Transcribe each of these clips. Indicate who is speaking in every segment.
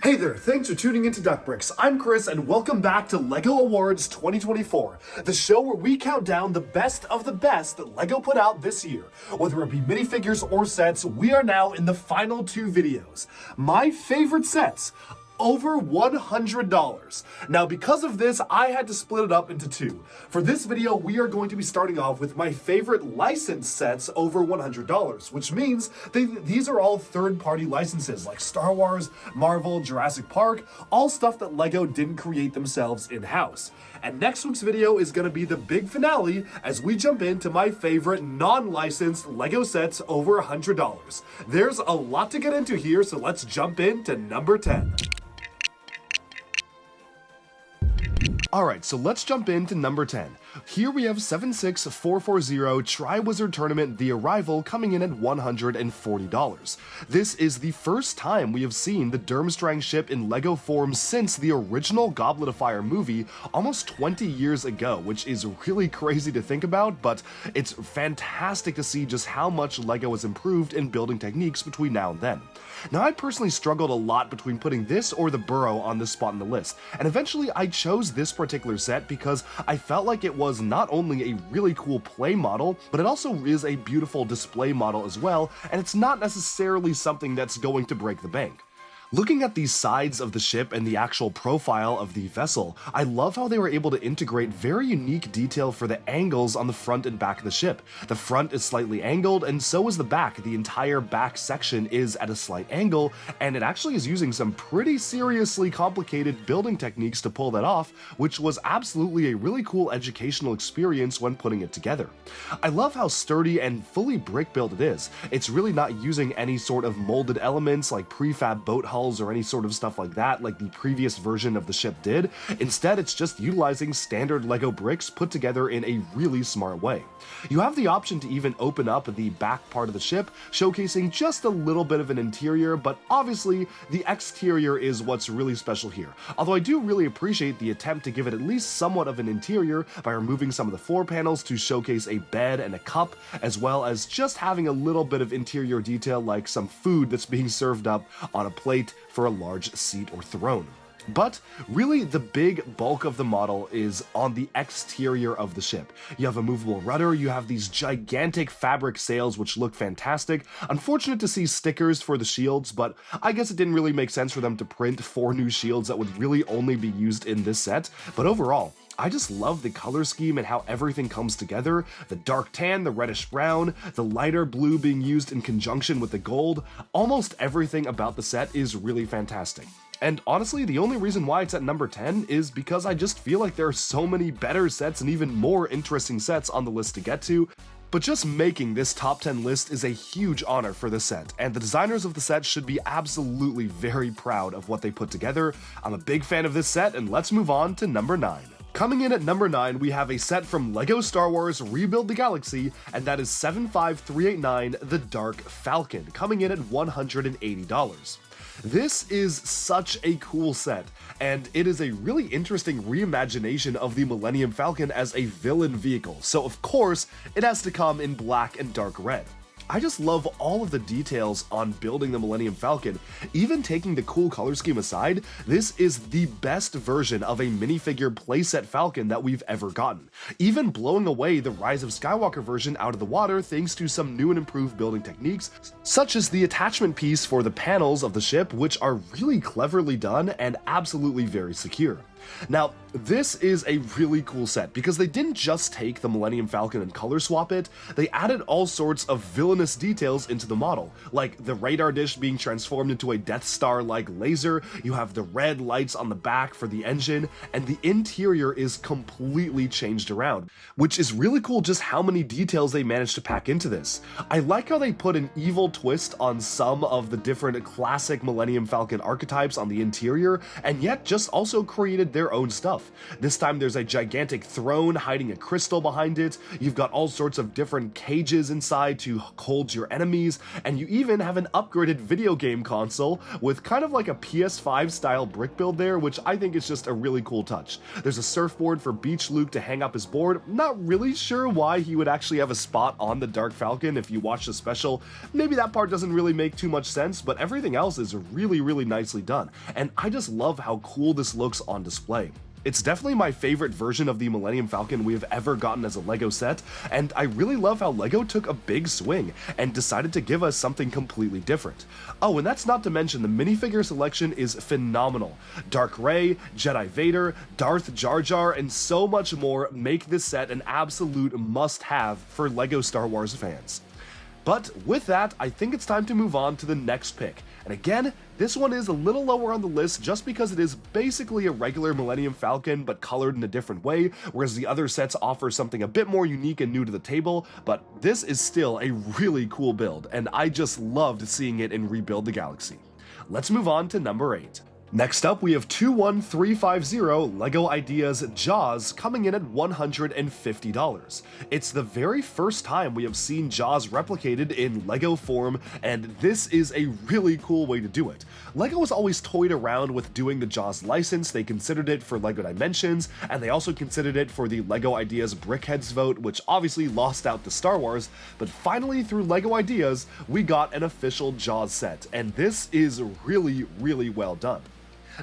Speaker 1: Hey there, thanks for tuning into Duckbricks. I'm Chris and welcome back to LEGO Awards 2024, the show where we count down the best of the best that LEGO put out this year. Whether it be minifigures or sets, we are now in the final two videos. My favorite sets, over $100. Now because of this, I had to split it up into two. For this video, we are going to be starting off with my favorite licensed sets over $100, which means these are all third-party licenses like Star Wars, Marvel, Jurassic Park, all stuff that LEGO didn't create themselves in-house. And next week's video is going to be the big finale as we jump into my favorite non-licensed LEGO sets over $100. There's a lot to get into here, so let's jump into number 10. Alright, so let's jump into number 10. Here we have 76440 Tri-Wizard Tournament The Arrival coming in at $140. This is the first time we have seen the Durmstrang ship in LEGO form since the original Goblet of Fire movie almost 20 years ago, which is really crazy to think about, but it's fantastic to see just how much LEGO has improved in building techniques between now and then. Now, I personally struggled a lot between putting this or the Burrow on this spot in the list, and eventually I chose this particular set because I felt like it was not only a really cool play model, but it also is a beautiful display model as well, and it's not necessarily something that's going to break the bank. Looking at these sides of the ship and the actual profile of the vessel, I love how they were able to integrate very unique detail for the angles on the front and back of the ship. The front is slightly angled, and so is the back. The entire back section is at a slight angle, and it actually is using some pretty seriously complicated building techniques to pull that off, which was absolutely a really cool educational experience when putting it together. I love how sturdy and fully brick-built it is. It's really not using any sort of molded elements like prefab boat hulls or any sort of stuff like that like the previous version of the ship did. Instead, it's just utilizing standard LEGO bricks put together in a really smart way. You have the option to even open up the back part of the ship, showcasing just a little bit of an interior, but obviously the exterior is what's really special here. Although I do really appreciate the attempt to give it at least somewhat of an interior by removing some of the floor panels to showcase a bed and a cup, as well as just having a little bit of interior detail like some food that's being served up on a plate for a large seat or throne. But really, the big bulk of the model is on the exterior of the ship. You have a movable rudder, you have these gigantic fabric sails which look fantastic. Unfortunate to see stickers for the shields, but I guess it didn't really make sense for them to print 4 new shields that would really only be used in this set. But overall, I just love the color scheme and how everything comes together. The dark tan, the reddish brown, the lighter blue being used in conjunction with the gold. Almost everything about the set is really fantastic. And honestly, the only reason why it's at number 10 is because I just feel like there are so many better sets and even more interesting sets on the list to get to. But just making this top 10 list is a huge honor for this set, and the designers of the set should be absolutely very proud of what they put together. I'm a big fan of this set, and let's move on to number 9. Coming in at number 9, we have a set from LEGO Star Wars Rebuild the Galaxy, and that is 75389 The Dark Falcon, coming in at $180. This is such a cool set, and it is a really interesting reimagination of the Millennium Falcon as a villain vehicle, so of course it has to come in black and dark red. I just love all of the details on building the Millennium Falcon. Even taking the cool color scheme aside, this is the best version of a minifigure playset Falcon that we've ever gotten. Even blowing away the Rise of Skywalker version out of the water thanks to some new and improved building techniques, such as the attachment piece for the panels of the ship, which are really cleverly done and absolutely very secure. Now, this is a really cool set because they didn't just take the Millennium Falcon and color swap it, they added all sorts of villainous details into the model, like the radar dish being transformed into a Death Star-like laser, you have the red lights on the back for the engine, and the interior is completely changed around, which is really cool just how many details they managed to pack into this. I like how they put an evil twist on some of the different classic Millennium Falcon archetypes on the interior, and yet just also created and their own stuff. This time there's a gigantic throne hiding a crystal behind it, you've got all sorts of different cages inside to hold your enemies, and you even have an upgraded video game console with kind of like a PS5 style brick build there, which I think is just a really cool touch. There's a surfboard for Beach Luke to hang up his board. Not really sure why he would actually have a spot on the Dark Falcon if you watch the special. Maybe that part doesn't really make too much sense, but everything else is really nicely done, and I just love how cool this looks on display. It's definitely my favorite version of the Millennium Falcon we have ever gotten as a LEGO set, and I really love how LEGO took a big swing and decided to give us something completely different. Oh, and that's not to mention the minifigure selection is phenomenal. Dark Rey, Jedi Vader, Darth Jar Jar, and so much more make this set an absolute must-have for LEGO Star Wars fans. But with that, I think it's time to move on to the next pick. And again, this one is a little lower on the list just because it is basically a regular Millennium Falcon but colored in a different way, whereas the other sets offer something a bit more unique and new to the table, but this is still a really cool build, and I just loved seeing it in Rebuild the Galaxy. Let's move on to number 8. Next up, we have 21350 LEGO Ideas Jaws coming in at $150. It's the very first time we have seen Jaws replicated in LEGO form, and this is a really cool way to do it. LEGO has always toyed around with doing the Jaws license. They considered it for LEGO Dimensions, and they also considered it for the LEGO Ideas Brickheads vote, which obviously lost out to Star Wars, but finally through LEGO Ideas, we got an official Jaws set, and this is really well done.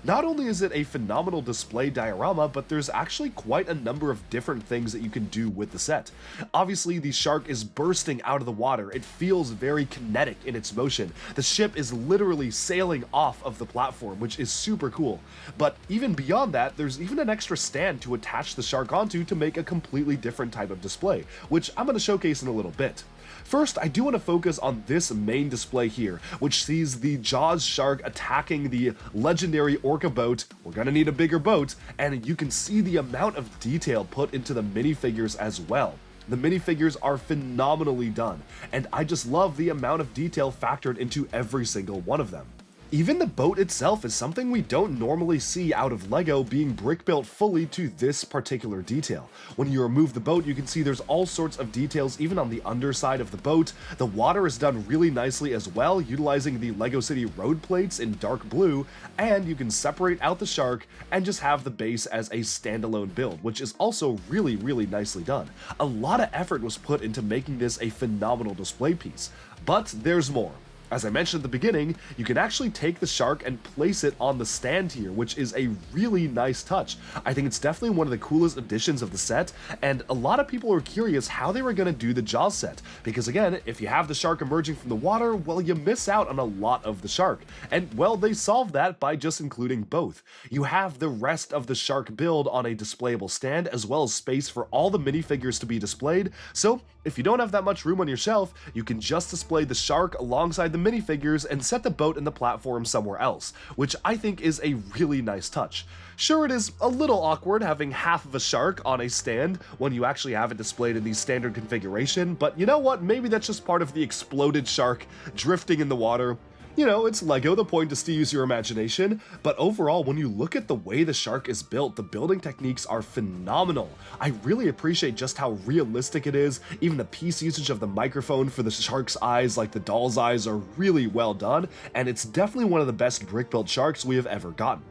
Speaker 1: Not only is it a phenomenal display diorama, but there's actually quite a number of different things that you can do with the set. Obviously, the shark is bursting out of the water. It feels very kinetic in its motion. The ship is literally sailing off of the platform, which is super cool. But even beyond that, there's even an extra stand to attach the shark onto to make a completely different type of display, which I'm going to showcase in a little bit. First, I do want to focus on this main display here, which sees the Jaws shark attacking the legendary orca boat. We're gonna need a bigger boat, and you can see the amount of detail put into the minifigures as well. The minifigures are phenomenally done, and I just love the amount of detail factored into every single one of them. Even the boat itself is something we don't normally see out of LEGO being brick built fully to this particular detail. When you remove the boat, you can see there's all sorts of details even on the underside of the boat. The water is done really nicely as well, utilizing the LEGO City road plates in dark blue, and you can separate out the shark and just have the base as a standalone build, which is also really nicely done. A lot of effort was put into making this a phenomenal display piece, but there's more. As I mentioned at the beginning, you can actually take the shark and place it on the stand here, which is a really nice touch. I think it's definitely one of the coolest additions of the set, and a lot of people are curious how they were going to do the Jaws set, because again, if you have the shark emerging from the water, well, you miss out on a lot of the shark, and well, they solved that by just including both. You have the rest of the shark build on a displayable stand, as well as space for all the minifigures to be displayed, so if you don't have that much room on your shelf, you can just display the shark alongside the minifigures and set the boat and the platform somewhere else, which I think is a really nice touch. Sure, it is a little awkward having half of a shark on a stand when you actually have it displayed in the standard configuration, but you know what, maybe that's just part of the exploded shark drifting in the water. You know, it's LEGO, the point is to use your imagination, but overall, when you look at the way the shark is built, the building techniques are phenomenal. I really appreciate just how realistic it is. Even the piece usage of the microphone for the shark's eyes, like the doll's eyes, are really well done, and it's definitely one of the best brick-built sharks we have ever gotten.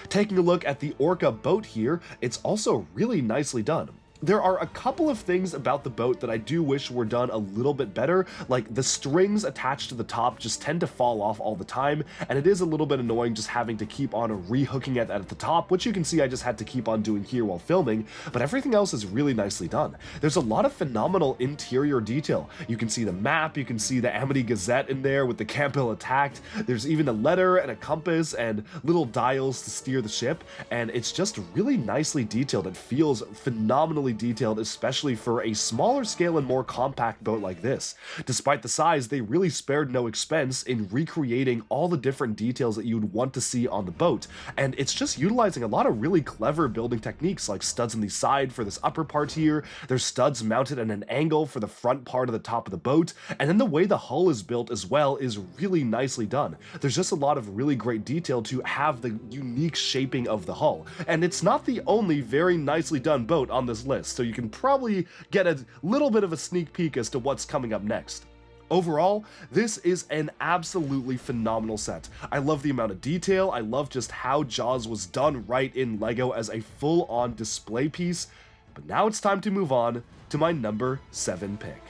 Speaker 1: Taking a look at the orca boat here, it's also really nicely done. There are a couple of things about the boat that I do wish were done a little bit better, like the strings attached to the top just tend to fall off all the time, and it is a little bit annoying just having to keep on re-hooking it at the top, which you can see I just had to keep on doing here while filming, but everything else is really nicely done. There's a lot of phenomenal interior detail. You can see the map, you can see the Amity Gazette in there with the Campbell attacked, there's even a letter and a compass and little dials to steer the ship, and it's just really nicely detailed. It feels phenomenally extremely detailed, especially for a smaller scale and more compact boat like this. Despite the size, they really spared no expense in recreating all the different details that you'd want to see on the boat, and it's just utilizing a lot of really clever building techniques like studs on the side for this upper part here, there's studs mounted at an angle for the front part of the top of the boat, and then the way the hull is built as well is really nicely done. There's just a lot of really great detail to have the unique shaping of the hull, and it's not the only very nicely done boat on this list, so you can probably get a little bit of a sneak peek as to what's coming up next. Overall, this is an absolutely phenomenal set. I love the amount of detail, I love just how Jaws was done right in LEGO as a full-on display piece, but now it's time to move on to my number 7 pick.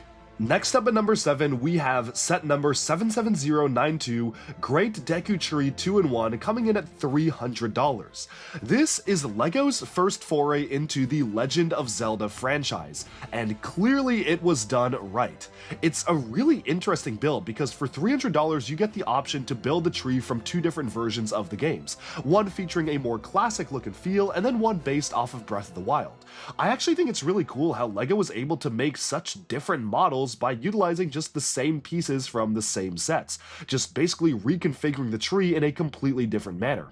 Speaker 1: Next up at number 7, we have set number 77092, Great Deu Tree 2-in-1, coming in at $300. This is LEGO's first foray into the Legend of Zelda franchise, and clearly it was done right. It's a really interesting build because for $300 you get the option to build the tree from 2 different versions of the games, one featuring a more classic look and feel, and then one based off of Breath of the Wild. I actually think it's really cool how LEGO was able to make such different models by utilizing just the same pieces from the same sets, just basically reconfiguring the tree in a completely different manner.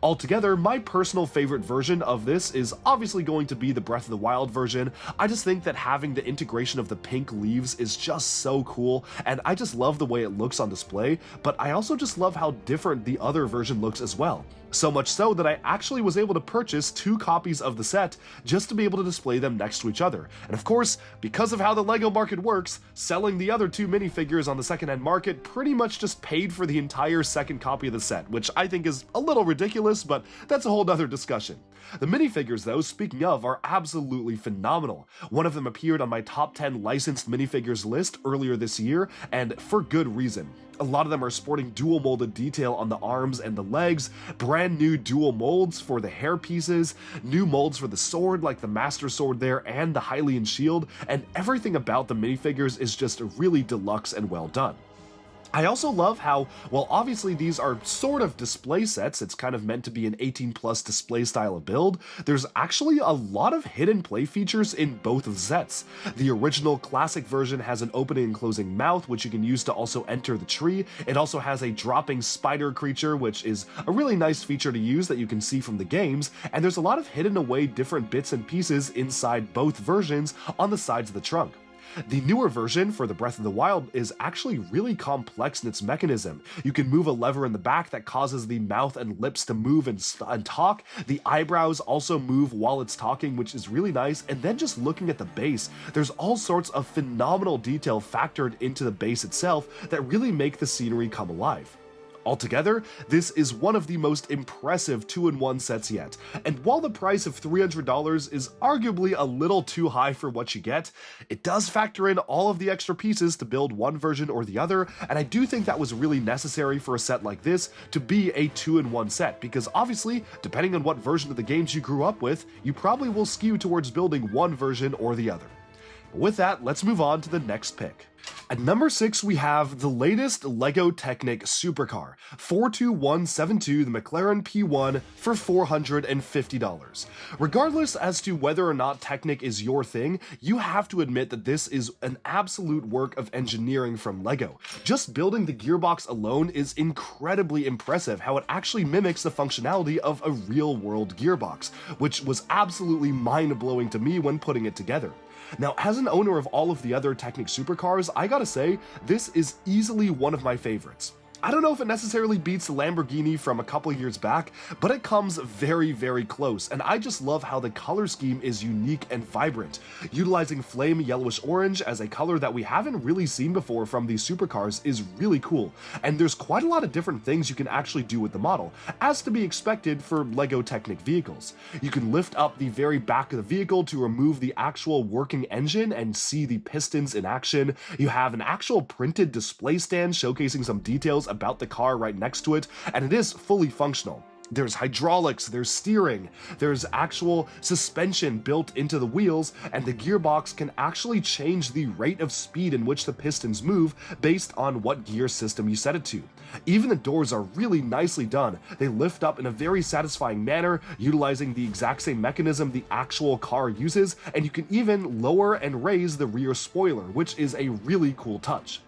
Speaker 1: Altogether, my personal favorite version of this is obviously going to be the Breath of the Wild version. I just think that having the integration of the pink leaves is just so cool, and I just love the way it looks on display, but I also just love how different the other version looks as well. So much so that I actually was able to purchase 2 copies of the set just to be able to display them next to each other. And of course, because of how the LEGO market works, selling the other 2 minifigures on the secondhand market pretty much just paid for the entire second copy of the set, which I think is a little ridiculous, but that's a whole other discussion. The minifigures, though, speaking of, are absolutely phenomenal. One of them appeared on my top 10 licensed minifigures list earlier this year, and for good reason. A lot of them are sporting dual molded detail on the arms and the legs, brand new dual molds for the hair pieces, new molds for the sword like the Master Sword there and the Hylian shield, and everything about the minifigures is just really deluxe and well done. I also love how, while obviously these are sort of display sets, it's kind of meant to be an 18+ display style of build, there's actually a lot of hidden play features in both of the sets. The original classic version has an opening and closing mouth, which you can use to also enter the tree. It also has a dropping spider creature, which is a really nice feature to use that you can see from the games, and there's a lot of hidden away different bits and pieces inside both versions on the sides of the trunk. The newer version for the Breath of the Wild is actually really complex in its mechanism. You can move a lever in the back that causes the mouth and lips to move and talk. The eyebrows also move while it's talking, which is really nice. And then just looking at the base, there's all sorts of phenomenal detail factored into the base itself that really make the scenery come alive. Altogether, this is one of the most impressive 2-in-1 sets yet, and while the price of $300 is arguably a little too high for what you get, it does factor in all of the extra pieces to build one version or the other, and I do think that was really necessary for a set like this to be a 2-in-1 set, because obviously, depending on what version of the games you grew up with, you probably will skew towards building one version or the other. With that, let's move on to the next pick. At number 6, we have the latest LEGO Technic Supercar, 42172, the McLaren P1 for $450. Regardless as to whether or not Technic is your thing, you have to admit that this is an absolute work of engineering from LEGO. Just building the gearbox alone is incredibly impressive how it actually mimics the functionality of a real-world gearbox, which was absolutely mind-blowing to me when putting it together. Now, as an owner of all of the other Technic supercars, I gotta say, this is easily one of my favorites. I don't know if it necessarily beats the Lamborghini from a couple years back, but it comes very, very close, and I just love how the color scheme is unique and vibrant. Utilizing flame yellowish orange as a color that we haven't really seen before from these supercars is really cool, and there's quite a lot of different things you can actually do with the model, as to be expected for LEGO Technic vehicles. You can lift up the very back of the vehicle to remove the actual working engine and see the pistons in action. You have an actual printed display stand showcasing some details about the car right next to it, and it is fully functional. There's hydraulics, there's steering, there's actual suspension built into the wheels, and the gearbox can actually change the rate of speed in which the pistons move based on what gear system you set it to. Even the doors are really nicely done. They lift up in a very satisfying manner, utilizing the exact same mechanism the actual car uses, and you can even lower and raise the rear spoiler, which is a really cool touch.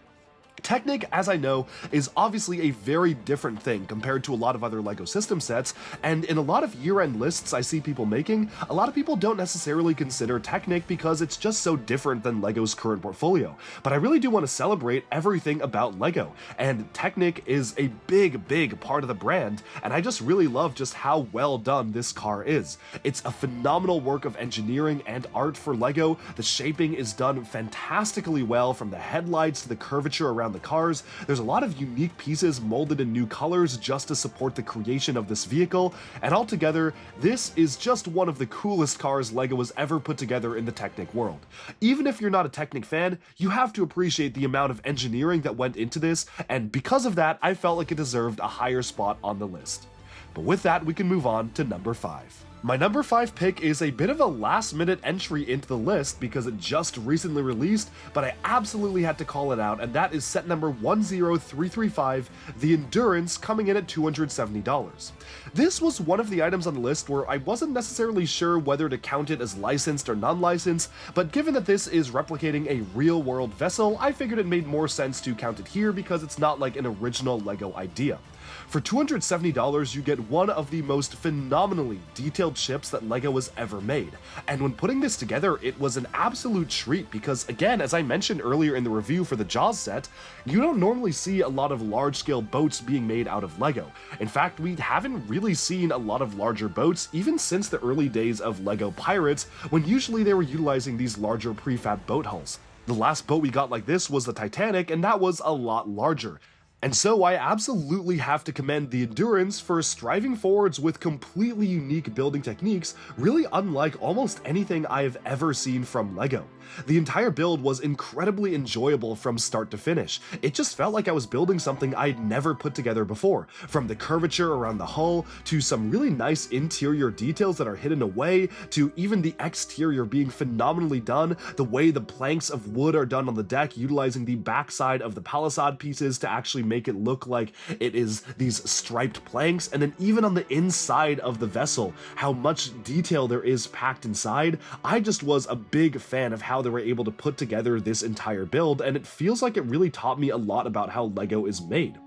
Speaker 1: Technic, as I know, is obviously a very different thing compared to a lot of other LEGO system sets, and in a lot of year-end lists I see people making, a lot of people don't necessarily consider Technic because it's just so different than LEGO's current portfolio. But I really do want to celebrate everything about LEGO, and Technic is a big part of the brand, and I just really love just how well done this car is. It's a phenomenal work of engineering and art for LEGO. The shaping is done fantastically well, from the headlights to the curvature around the cars. There's a lot of unique pieces molded in new colors just to support the creation of this vehicle, and altogether, this is just one of the coolest cars LEGO has ever put together in the Technic world. Even if you're not a Technic fan, you have to appreciate the amount of engineering that went into this, and because of that, I felt like it deserved a higher spot on the list. But with that, we can move on to number 5. My number 5 pick is a bit of a last-minute entry into the list because it just recently released, but I absolutely had to call it out, and that is set number 10335, the Endurance, coming in at $270. This was one of the items on the list where I wasn't necessarily sure whether to count it as licensed or non-licensed, but given that this is replicating a real-world vessel, I figured it made more sense to count it here because it's not like an original LEGO idea. For $270, you get one of the most phenomenally detailed ships that LEGO has ever made. And when putting this together, it was an absolute treat because, again, as I mentioned earlier in the review for the Jaws set, you don't normally see a lot of large-scale boats being made out of LEGO. In fact, we haven't really seen a lot of larger boats even since the early days of LEGO Pirates, when usually they were utilizing these larger prefab boat hulls. The last boat we got like this was the Titanic, and that was a lot larger. And so I absolutely have to commend the Endurance for striving forwards with completely unique building techniques, really unlike almost anything I have ever seen from LEGO. The entire build was incredibly enjoyable from start to finish. It just felt like I was building something I'd never put together before, from the curvature around the hull, to some really nice interior details that are hidden away, to even the exterior being phenomenally done, the way the planks of wood are done on the deck, utilizing the backside of the palisade pieces to actually make it look like it is these striped planks, and then even on the inside of the vessel, how much detail there is packed inside. I just was a big fan of how they were able to put together this entire build, and it feels like it really taught me a lot about how LEGO is made.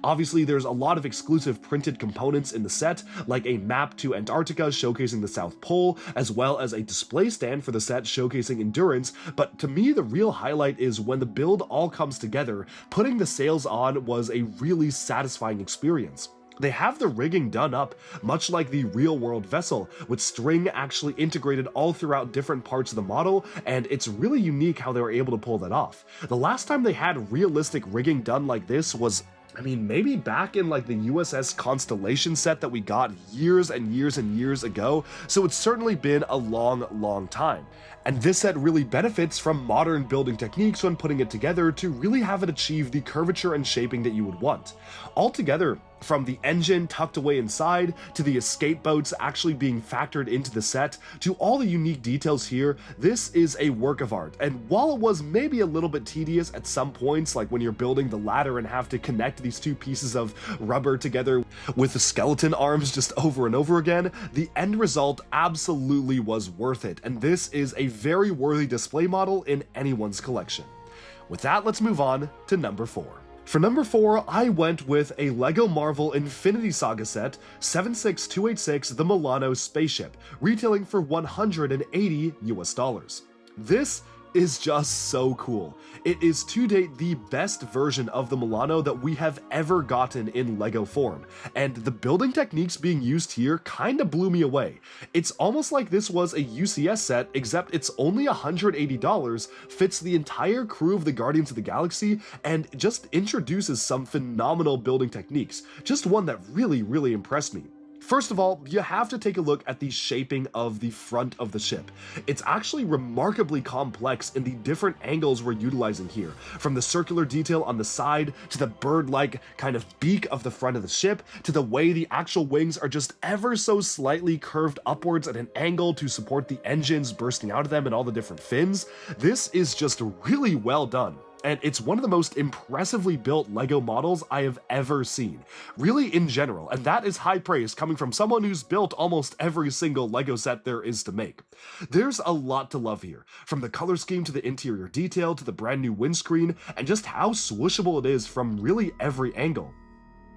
Speaker 1: Obviously, there's a lot of exclusive printed components in the set, like a map to Antarctica showcasing the South Pole, as well as a display stand for the set showcasing Endurance, but to me the real highlight is when the build all comes together. Putting the sails on was a really satisfying experience. They have the rigging done up, much like the real-world vessel, with string actually integrated all throughout different parts of the model, and it's really unique how they were able to pull that off. The last time they had realistic rigging done like this was, I mean, maybe back in like the USS Constellation set that we got years and years ago, so it's certainly been a long time. And this set really benefits from modern building techniques when putting it together to really have it achieve the curvature and shaping that you would want. Altogether, from the engine tucked away inside, to the escape boats actually being factored into the set, to all the unique details here, this is a work of art. And while it was maybe a little bit tedious at some points, like when you're building the ladder and have to connect these two pieces of rubber together with the skeleton arms just over and over again, the end result absolutely was worth it, and this is a very worthy display model in anyone's collection. With that, let's move on to number 4. For number 4, I went with a LEGO Marvel Infinity Saga set, 76286 the Milano Spaceship, retailing for $180 US. This is just so cool. It is to date the best version of the Milano that we have ever gotten in LEGO form, and the building techniques being used here kinda blew me away. It's almost like this was a UCS set, except it's only $180, fits the entire crew of the Guardians of the Galaxy, and just introduces some phenomenal building techniques. Just one that really impressed me. First of all, you have to take a look at the shaping of the front of the ship. It's actually remarkably complex in the different angles we're utilizing here, from the circular detail on the side, to the bird-like kind of beak of the front of the ship, to the way the actual wings are just ever so slightly curved upwards at an angle to support the engines bursting out of them and all the different fins. This is just really well done. And it's one of the most impressively built LEGO models I have ever seen, really in general, and that is high praise coming from someone who's built almost every single LEGO set there is to make. There's a lot to love here, from the color scheme to the interior detail to the brand new windscreen, and just how swooshable it is from really every angle.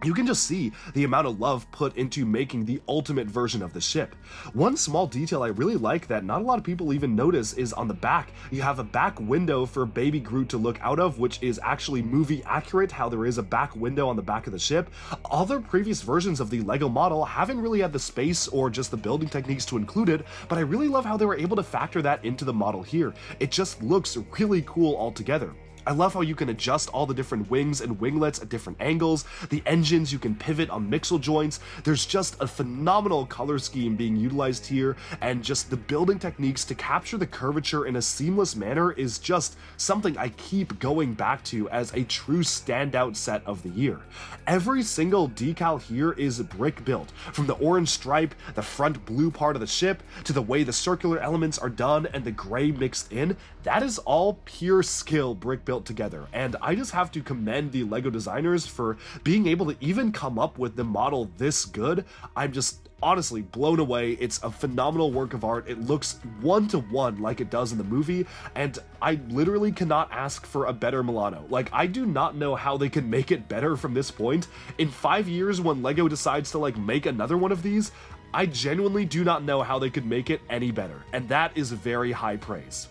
Speaker 1: You can just see the amount of love put into making the ultimate version of the ship. One small detail I really like that not a lot of people even notice is on the back. You have a back window for baby Groot to look out of, which is actually movie accurate, how there is a back window on the back of the ship. Other previous versions of the LEGO model haven't really had the space or just the building techniques to include it, but I really love how they were able to factor that into the model here. It just looks really cool altogether. I love how you can adjust all the different wings and winglets at different angles, the engines you can pivot on mixel joints. There's just a phenomenal color scheme being utilized here, and just the building techniques to capture the curvature in a seamless manner is just something I keep going back to as a true standout set of the year. Every single decal here is brick built, from the orange stripe, the front blue part of the ship, to the way the circular elements are done and the gray mixed in. That is all pure skill brick built together, and I just have to commend the LEGO designers for being able to even come up with the model this good. I'm just honestly blown away. It's a phenomenal work of art. It looks one-to-one like it does in the movie, and I literally cannot ask for a better Milano. Like, I do not know how they can make it better from this point. In 5 years, when LEGO decides to make another one of these, I genuinely do not know how they could make it any better, and that is very high praise.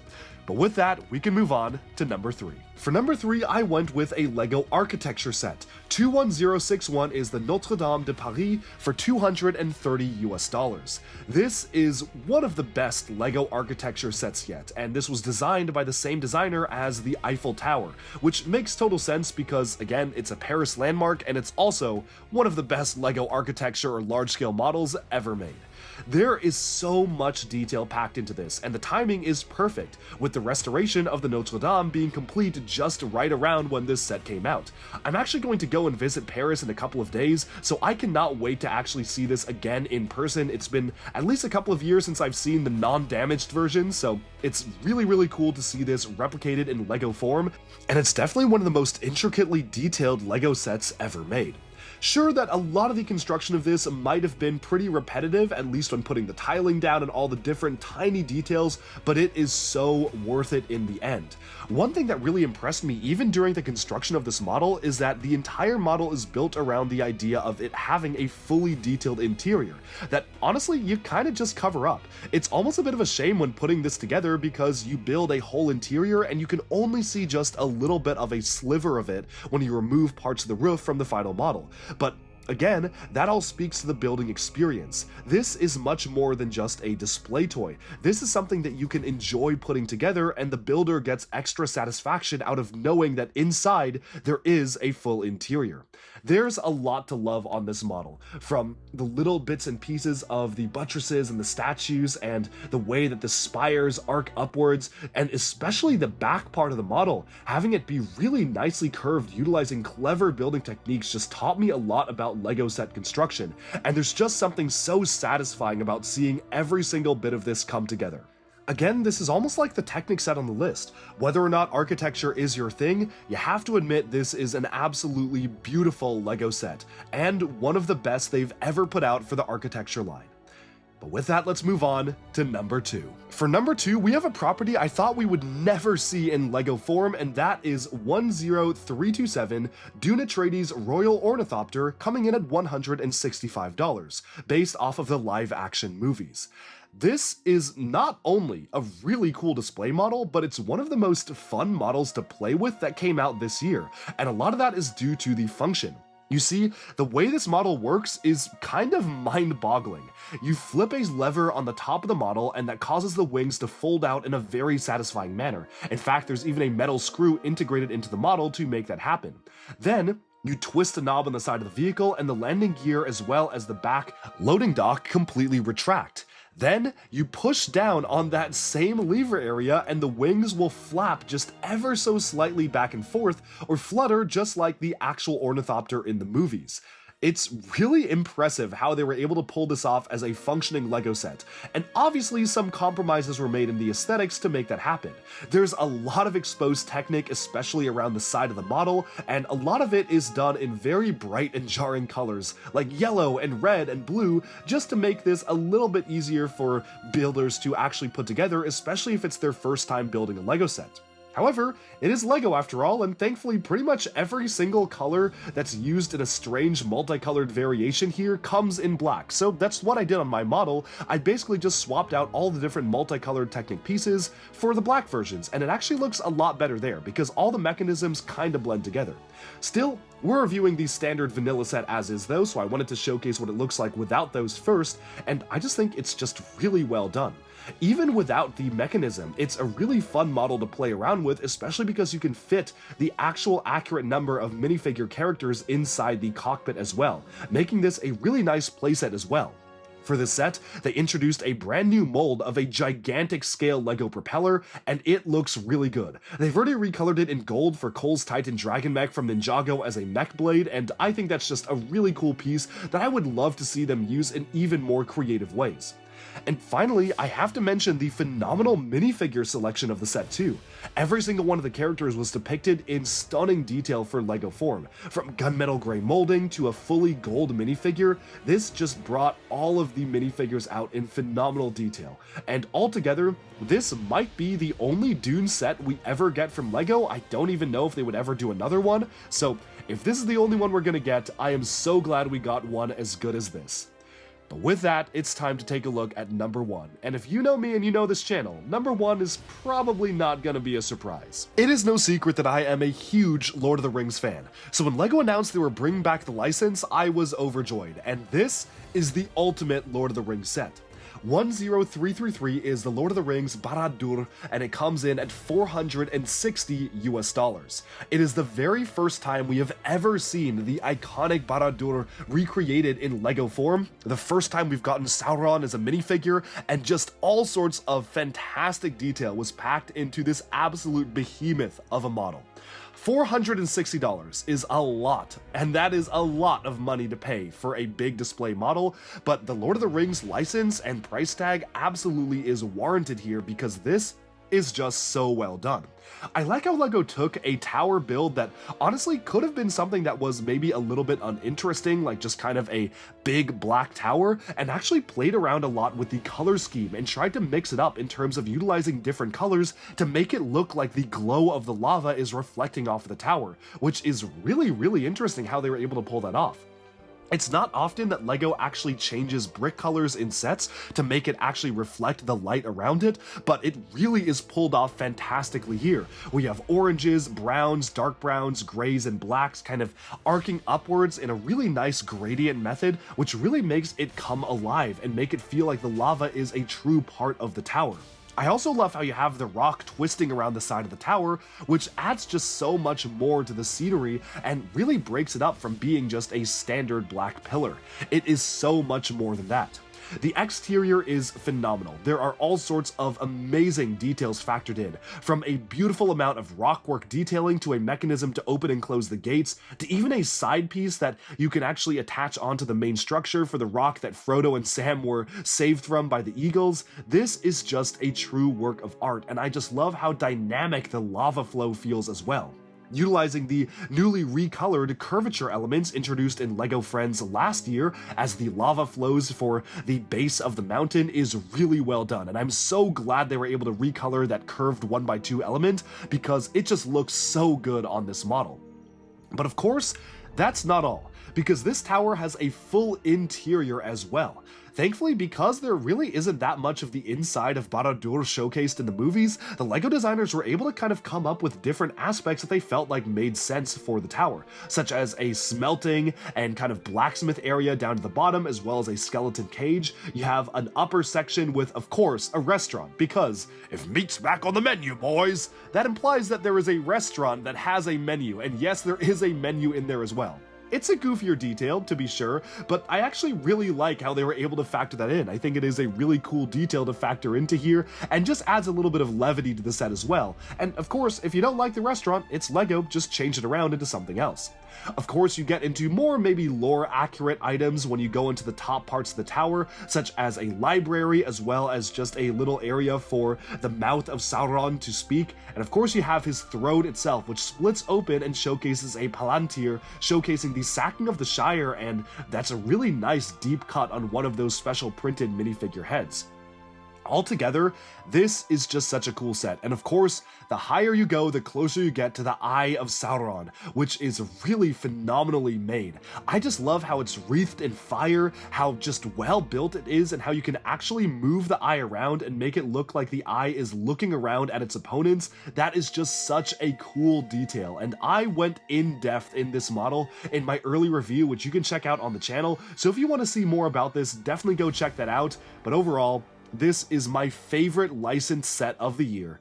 Speaker 1: But with that, we can move on to number 3. For number 3, I went with a LEGO architecture set. 21061 is the Notre Dame de Paris for $230 US. This is one of the best LEGO architecture sets yet, and this was designed by the same designer as the Eiffel Tower, which makes total sense because, again, it's a Paris landmark, and it's also one of the best LEGO architecture or large-scale models ever made. There is so much detail packed into this, and the timing is perfect, with the restoration of the Notre Dame being complete just right around when this set came out. I'm actually going to go and visit Paris in a couple of days, so I cannot wait to actually see this again in person. It's been at least a couple of years since I've seen the non-damaged version, so it's really cool to see this replicated in LEGO form, and it's definitely one of the most intricately detailed LEGO sets ever made. Sure that a lot of the construction of this might have been pretty repetitive, at least when putting the tiling down and all the different tiny details, but it is so worth it in the end. One thing that really impressed me even during the construction of this model is that the entire model is built around the idea of it having a fully detailed interior that honestly you kind of just cover up. It's almost a bit of a shame when putting this together because you build a whole interior and you can only see just a little bit of a sliver of it when you remove parts of the roof from the final model. But again, that all speaks to the building experience. This is much more than just a display toy. This is something that you can enjoy putting together, and the builder gets extra satisfaction out of knowing that inside there is a full interior. There's a lot to love on this model, from the little bits and pieces of the buttresses and the statues and the way that the spires arc upwards, and especially the back part of the model, having it be really nicely curved utilizing clever building techniques just taught me a lot about LEGO set construction, and there's just something so satisfying about seeing every single bit of this come together. Again, this is almost like the Technic set on the list. Whether or not architecture is your thing, you have to admit this is an absolutely beautiful LEGO set, and one of the best they've ever put out for the architecture line. But with that, let's move on to number 2. For number 2, we have a property I thought we would never see in LEGO form, and that is 10327 Dune Atreides Royal Ornithopter, coming in at $165, based off of the live-action movies. This is not only a really cool display model, but it's one of the most fun models to play with that came out this year, and a lot of that is due to the function. You see, the way this model works is kind of mind-boggling. You flip a lever on the top of the model and that causes the wings to fold out in a very satisfying manner. In fact, there's even a metal screw integrated into the model to make that happen. Then, You twist a knob on the side of the vehicle and the landing gear as well as the back loading dock completely retract. Then you push down on that same lever area and the wings will flap just ever so slightly back and forth or flutter just like the actual ornithopter in the movies. It's really impressive how they were able to pull this off as a functioning LEGO set, and obviously some compromises were made in the aesthetics to make that happen. There's a lot of exposed Technic, especially around the side of the model, and a lot of it is done in very bright and jarring colors, like yellow and red and blue, just to make this a little bit easier for builders to actually put together, especially if it's their first time building a LEGO set. However, it is LEGO after all, and thankfully pretty much every single color that's used in a strange multicolored variation here comes in black, so that's what I did on my model. I basically just swapped out all the different multicolored Technic pieces for the black versions, and it actually looks a lot better there, because all the mechanisms kinda blend together. Still, we're reviewing the standard vanilla set as is though, so I wanted to showcase what it looks like without those first, and I just think it's just really well done. Even without the mechanism, it's a really fun model to play around with, especially because you can fit the actual accurate number of minifigure characters inside the cockpit as well, making this a really nice playset as well. For this set, they introduced a brand new mold of a gigantic scale LEGO propeller, and it looks really good. They've already recolored it in gold for Cole's Titan Dragon Mech from Ninjago as a mech blade, and I think that's just a really cool piece that I would love to see them use in even more creative ways. And finally, I have to mention the phenomenal minifigure selection of the set too. Every single one of the characters was depicted in stunning detail for LEGO form. From gunmetal gray molding to a fully gold minifigure, this just brought all of the minifigures out in phenomenal detail. And altogether, this might be the only Dune set we ever get from LEGO. I don't even know if they would ever do another one, so if this is the only one we're gonna get, I am so glad we got one as good as this. But with that, it's time to take a look at number 1, and if you know me and you know this channel, number 1 is probably not gonna be a surprise. It is no secret that I am a huge Lord of the Rings fan, so when LEGO announced they were bringing back the license, I was overjoyed, and this is the ultimate Lord of the Rings set. 10333 is the Lord of the Rings Barad-dûr, and it comes in at $460 US. It is the very first time we have ever seen the iconic Barad-dûr recreated in LEGO form, the first time we've gotten Sauron as a minifigure, and just all sorts of fantastic detail was packed into this absolute behemoth of a model. $460 is a lot, and that is a lot of money to pay for a big display model, but the Lord of the Rings license and price tag absolutely is warranted here because this is just so well done. I like how LEGO took a tower build that honestly could have been something that was maybe a little bit uninteresting, like just kind of a big black tower, and actually played around a lot with the color scheme and tried to mix it up in terms of utilizing different colors to make it look like the glow of the lava is reflecting off the tower, which is really interesting how they were able to pull that off. It's not often that LEGO actually changes brick colors in sets to make it actually reflect the light around it, but it really is pulled off fantastically here. We have oranges, browns, dark browns, grays, and blacks kind of arcing upwards in a really nice gradient method, which really makes it come alive and make it feel like the lava is a true part of the tower. I also love how you have the rock twisting around the side of the tower, which adds just so much more to the scenery and really breaks it up from being just a standard black pillar. It is so much more than that. The exterior is phenomenal. There are all sorts of amazing details factored in, from a beautiful amount of rockwork detailing to a mechanism to open and close the gates, to even a side piece that you can actually attach onto the main structure for the rock that Frodo and Sam were saved from by the eagles. This is just a true work of art, and I just love how dynamic the lava flow feels as well. Utilizing the newly recolored curvature elements introduced in LEGO Friends last year as the lava flows for the base of the mountain is really well done, and I'm so glad they were able to recolor that curved 1x2 element because it just looks so good on this model. But of course, that's not all, because this tower has a full interior as well. Thankfully, because there really isn't that much of the inside of Barad-dûr showcased in the movies, the LEGO designers were able to kind of come up with different aspects that they felt like made sense for the tower, such as a smelting and kind of blacksmith area down to the bottom, as well as a skeleton cage. You have an upper section with, of course, a restaurant, because if meat's back on the menu, boys, that implies that there is a restaurant that has a menu, and yes, there is a menu in there as well. It's a goofier detail, to be sure, but I actually really like how they were able to factor that in. I think it is a really cool detail to factor into here, and just adds a little bit of levity to the set as well. And of course, if you don't like the restaurant, it's LEGO, just change it around into something else. Of course, you get into more maybe lore-accurate items when you go into the top parts of the tower, such as a library, as well as just a little area for the mouth of Sauron to speak. And of course, you have his throne itself, which splits open and showcases a palantir, showcasing the sacking of the Shire, and that's a really nice deep cut on one of those special printed minifigure heads. Altogether, this is just such a cool set, and of course, the higher you go, the closer you get to the Eye of Sauron, which is really phenomenally made. I just love how it's wreathed in fire, how just well built it is, and how you can actually move the eye around and make it look like the eye is looking around at its opponents. That is just such a cool detail, and I went in depth in this model in my early review, which you can check out on the channel, so if you want to see more about this, definitely go check that out. But overall, this is my favorite licensed set of the year.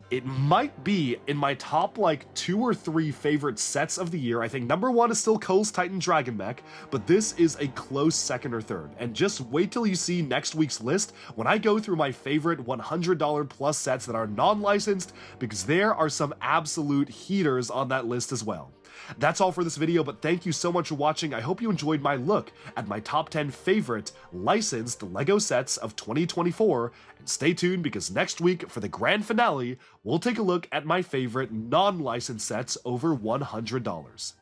Speaker 1: It might be in my top like 2 or 3 favorite sets of the year. I think number 1 is still Cole's Titan Dragon Mech, but this is a close second or third. And just wait till you see next week's list when I go through my favorite $100 plus sets that are non-licensed, because there are some absolute heaters on that list as well. That's all for this video, but thank you so much for watching. I hope you enjoyed my look at my top 10 favorite licensed LEGO sets of 2024, and stay tuned because next week for the grand finale, we'll take a look at my favorite non-licensed sets over $100.